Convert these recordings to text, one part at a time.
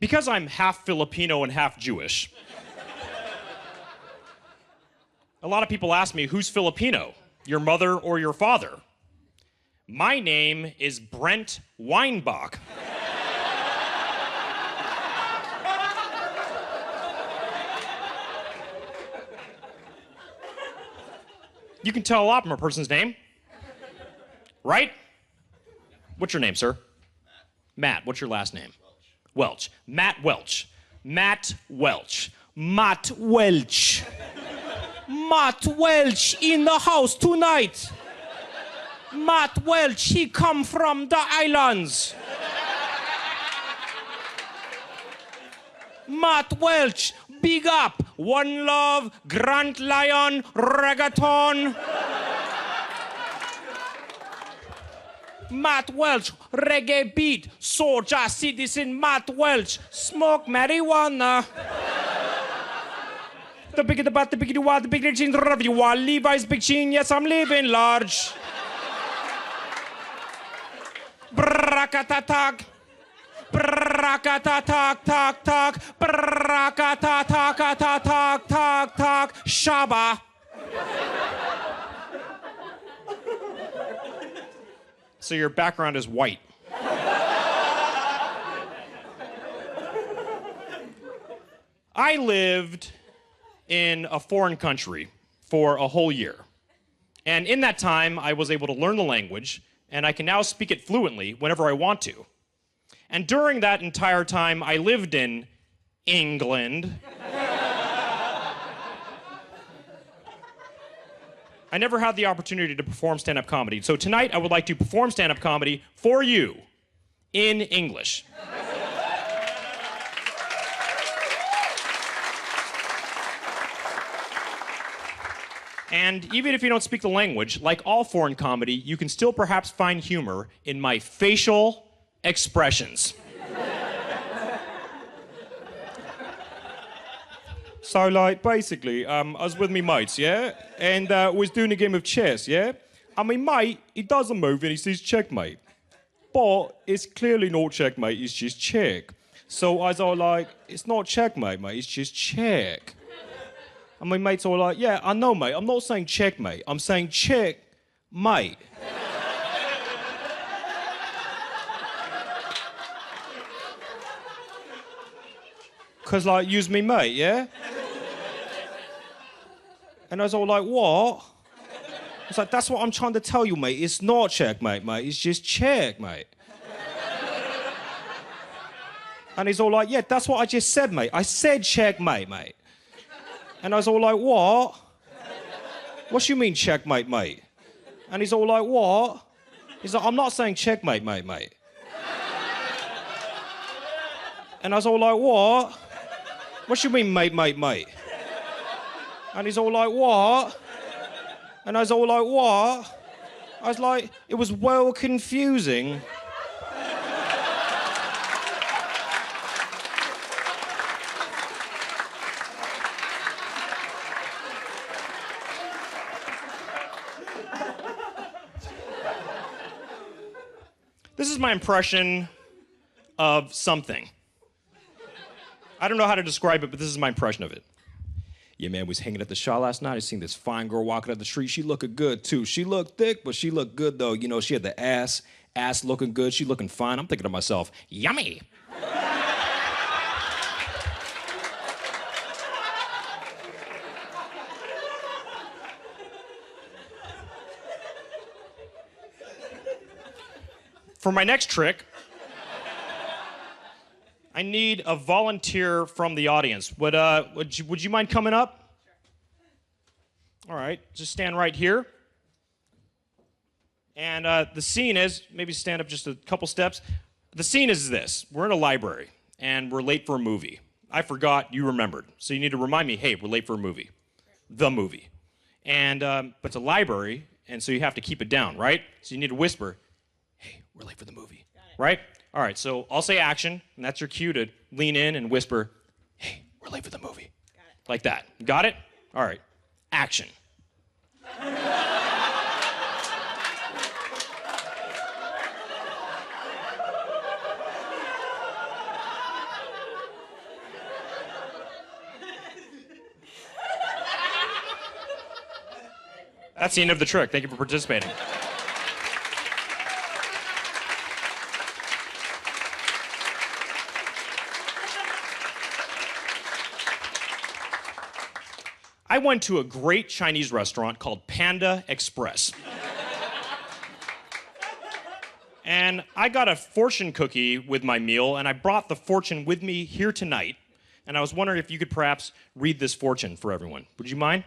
Because I'm half Filipino and half Jewish, a lot of people ask me, who's Filipino? Your mother or your father? My name is Brent Weinbach. You can tell a lot from a person's name, right? What's your name, sir? Matt. What's your last name? Welch. Matt Welch. Matt Welch. Matt Welch. Matt Welch in the house tonight. Matt Welch, he come from the islands. Matt Welch, big up. One Love, Grant Lion, Reggaeton. Matt Welch, reggae beat, soldier, citizen, Matt Welch, smoke marijuana. The bigger the bat, the bigger the wad, the bigger the jeans, the you want. Levi's big jean, yes, I'm living large. Brakatatak. Brakatatak, tak, tak. Brakatatak, tak, tak, tak. Shaba. So your background is white. I lived in a foreign country for a whole year. And in that time, I was able to learn the language, and I can now speak it fluently whenever I want to. And during that entire time, I lived in England. I never had the opportunity to perform stand-up comedy. So tonight, I would like to perform stand-up comedy for you in English. And even if you don't speak the language, like all foreign comedy, you can still perhaps find humor in my facial expressions. So, like, basically, I was with me mates, yeah? And was doing a game of chess, yeah? And my mate, he doesn't move and he says checkmate. But it's clearly not checkmate, it's just check. So I was all like, it's not checkmate, mate, it's just check. And my mates all like, yeah, I know, mate, I'm not saying checkmate, I'm saying check, mate. Cause like, use me mate, yeah? And I was all like, what? I was like, that's what I'm trying to tell you, mate. It's not checkmate, mate. It's just check, mate. And he's all like, yeah, that's what I just said, mate. I said checkmate, mate. And I was all like, what? What do you mean checkmate, mate? And he's all like, what? He's like, I'm not saying checkmate, mate. And I was all like, what? What do you mean, mate? And he's all like, what? And I was all like, what? I was like, it was well confusing. This is my impression of something. I don't know how to describe it, but this is my impression of it. Yeah, man, was hanging at the Shaw last night. I seen this fine girl walking up the street. She looking good, too. She looked thick, but she looked good, though. You know, she had the ass looking good. She looking fine. I'm thinking to myself, yummy. For my next trick, I need a volunteer from the audience. Would you mind coming up? All right, just stand right here. And the scene is, maybe stand up just a couple steps. The scene is this. We're in a library, and we're late for a movie. I forgot, you remembered. So you need to remind me, hey, we're late for a movie. The movie. And, but it's a library, and so you have to keep it down, right? So you need to whisper, hey, we're late for the movie, right? All right, so I'll say action, and that's your cue to lean in and whisper, hey, we're late for the movie. Got it. Like that. Got it? All right, action. That's the end of the trick. Thank you for participating. I went to a great Chinese restaurant called Panda Express. And I got a fortune cookie with my meal, and I brought the fortune with me here tonight. And I was wondering if you could perhaps read this fortune for everyone. Would you mind?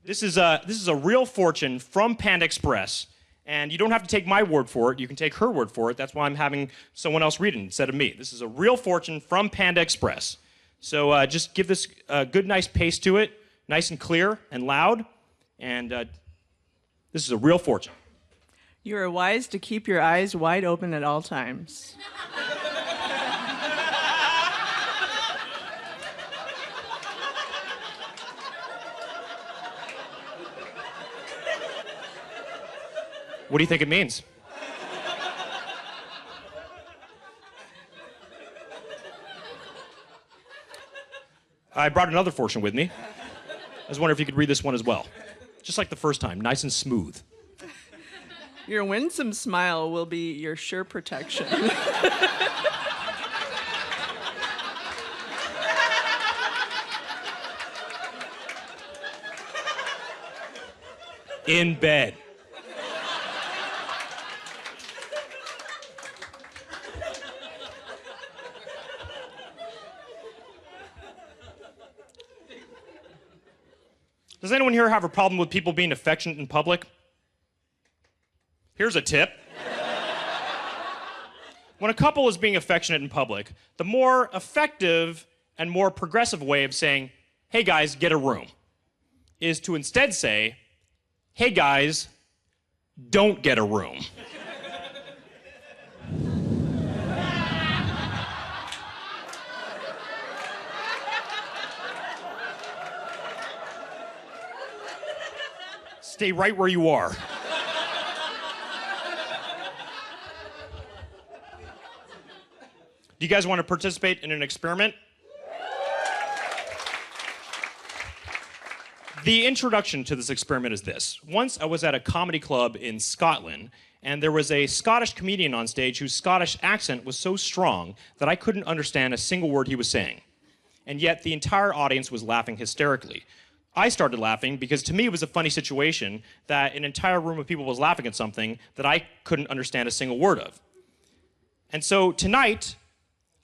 This is a real fortune from Panda Express, and you don't have to take my word for it. You can take her word for it. That's why I'm having someone else read it instead of me. This is a real fortune from Panda Express. So just give this a good, nice pace to it, nice and clear and loud. And this is a real fortune. You are wise to keep your eyes wide open at all times. What do you think it means? I brought another fortune with me. I was wondering if you could read this one as well. Just like the first time, nice and smooth. Your winsome smile will be your sure protection. In bed. Does anyone here have a problem with people being affectionate in public? Here's a tip. When a couple is being affectionate in public, the more effective and more progressive way of saying, hey guys, get a room, is to instead say, hey guys, don't get a room. Stay right where you are. Do you guys want to participate in an experiment? The introduction to this experiment is this. Once I was at a comedy club in Scotland, and there was a Scottish comedian on stage whose Scottish accent was so strong that I couldn't understand a single word he was saying. And yet the entire audience was laughing hysterically. I started laughing because to me it was a funny situation that an entire room of people was laughing at something that I couldn't understand a single word of. And so tonight,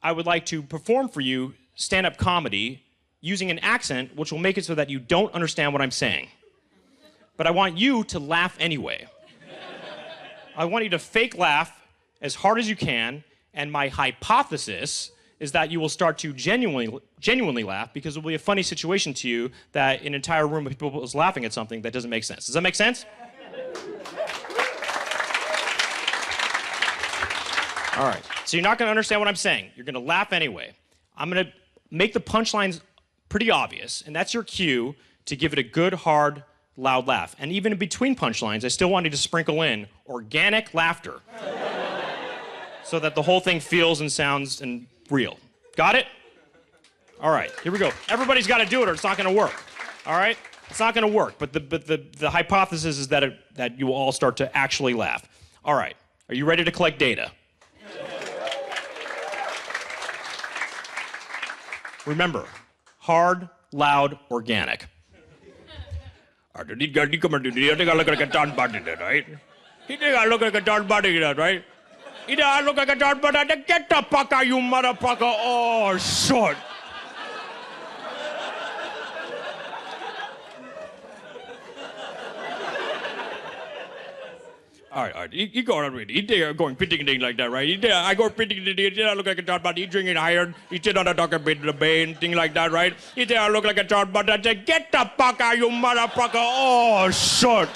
I would like to perform for you stand-up comedy using an accent which will make it so that you don't understand what I'm saying. But I want you to laugh anyway. I want you to fake laugh as hard as you can, and my hypothesis is that you will start to genuinely laugh because it will be a funny situation to you that an entire room of people is laughing at something that doesn't make sense. Does that make sense? All right, so you're not going to understand what I'm saying. You're going to laugh anyway. I'm going to make the punchlines pretty obvious, and that's your cue to give it a good, hard, loud laugh. And even in between punchlines, I still want you to sprinkle in organic laughter so that the whole thing feels and sounds and real. Got it? All right, here we go. Everybody's got to do it or it's not going to work. All right? It's not going to work, but the hypothesis is that you will all start to actually laugh. All right, are you ready to collect data? Remember, hard, loud, organic. I think I look like a John Button, right? You think I look like a John Button, right? You think I look like a John Button? Get the fuck out, you motherfucker! Oh, shit! All right. You go on with it. You think I'm going pitting like that, right? You think I go pitting, you think I look like a John Button, you drinking iron, you sit on the dock a bit of the bay, thing like that, right? You think I look like a John Button, I say, get the fuck out, you motherfucker! Oh, shit!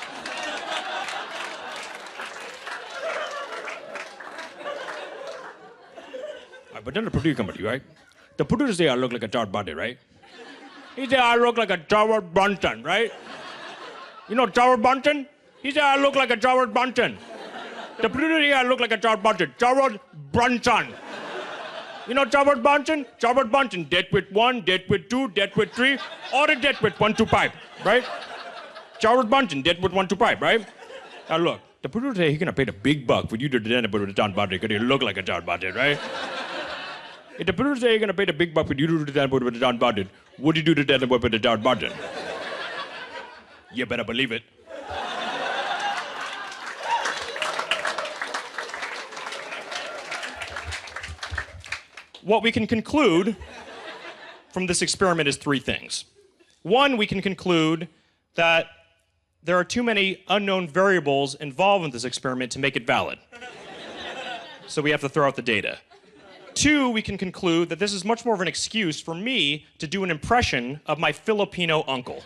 But then the producer come at you, right? The producer say I look like a George Button, right? He say I look like a George Bunton, right? You know George Bunton? He say I look like a George Bunton. The producer say I look like a George Bunton. George Brunton. You know George Bunton? George Bunton, dead with 1, dead with 2, dead with 3, or a dead with 1 to 5, right? Charles Bronson did with 1, 2, 5, right? Now look, the producer say he's gonna pay the big buck for you to do that with John Bronson because you look like a John Bronson, right? If the producer say he's gonna pay the big buck for you to do that with John Bronson, would you do the Denver with the John Bronson? You better believe it. What we can conclude from this experiment is 3 things. 1, we can conclude that there are too many unknown variables involved in this experiment to make it valid. So we have to throw out the data. 2, we can conclude that this is much more of an excuse for me to do an impression of my Filipino uncle.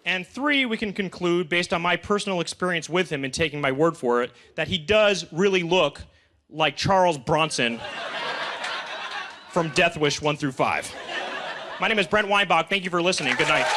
And 3, we can conclude, based on my personal experience with him and taking my word for it, that he does really look like Charles Bronson from Death Wish 1 through 5. My name is Brent Weinbach. Thank you for listening. Good night.